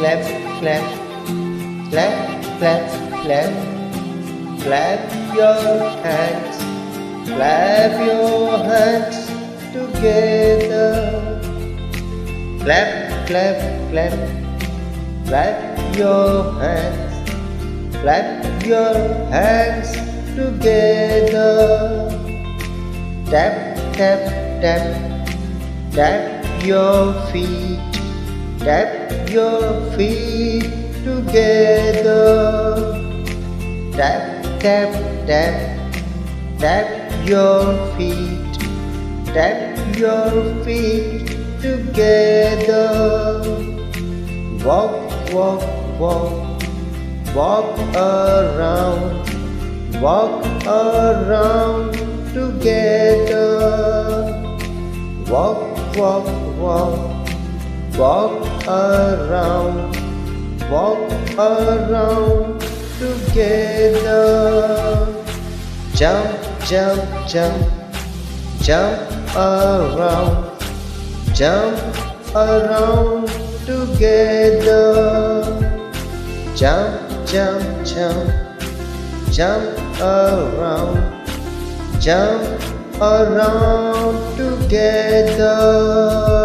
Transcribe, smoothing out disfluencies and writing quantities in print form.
clap, clap, clap, clap, clap. Clap your hands, clap your hands together. Clap, clap, clap, clap your hands, clap your hands together. Tap, tap, tap, tap your feet, tap your feet together. Tap, tap, tap, tap your feet, tap your feet together. Walk, walk, walk, walk around, walk around together. Walk, walk, walk, walk around, walk around together. Jump, jump, jump, jump around, jump around together. Jump, jump, jump, jump around, jump around together.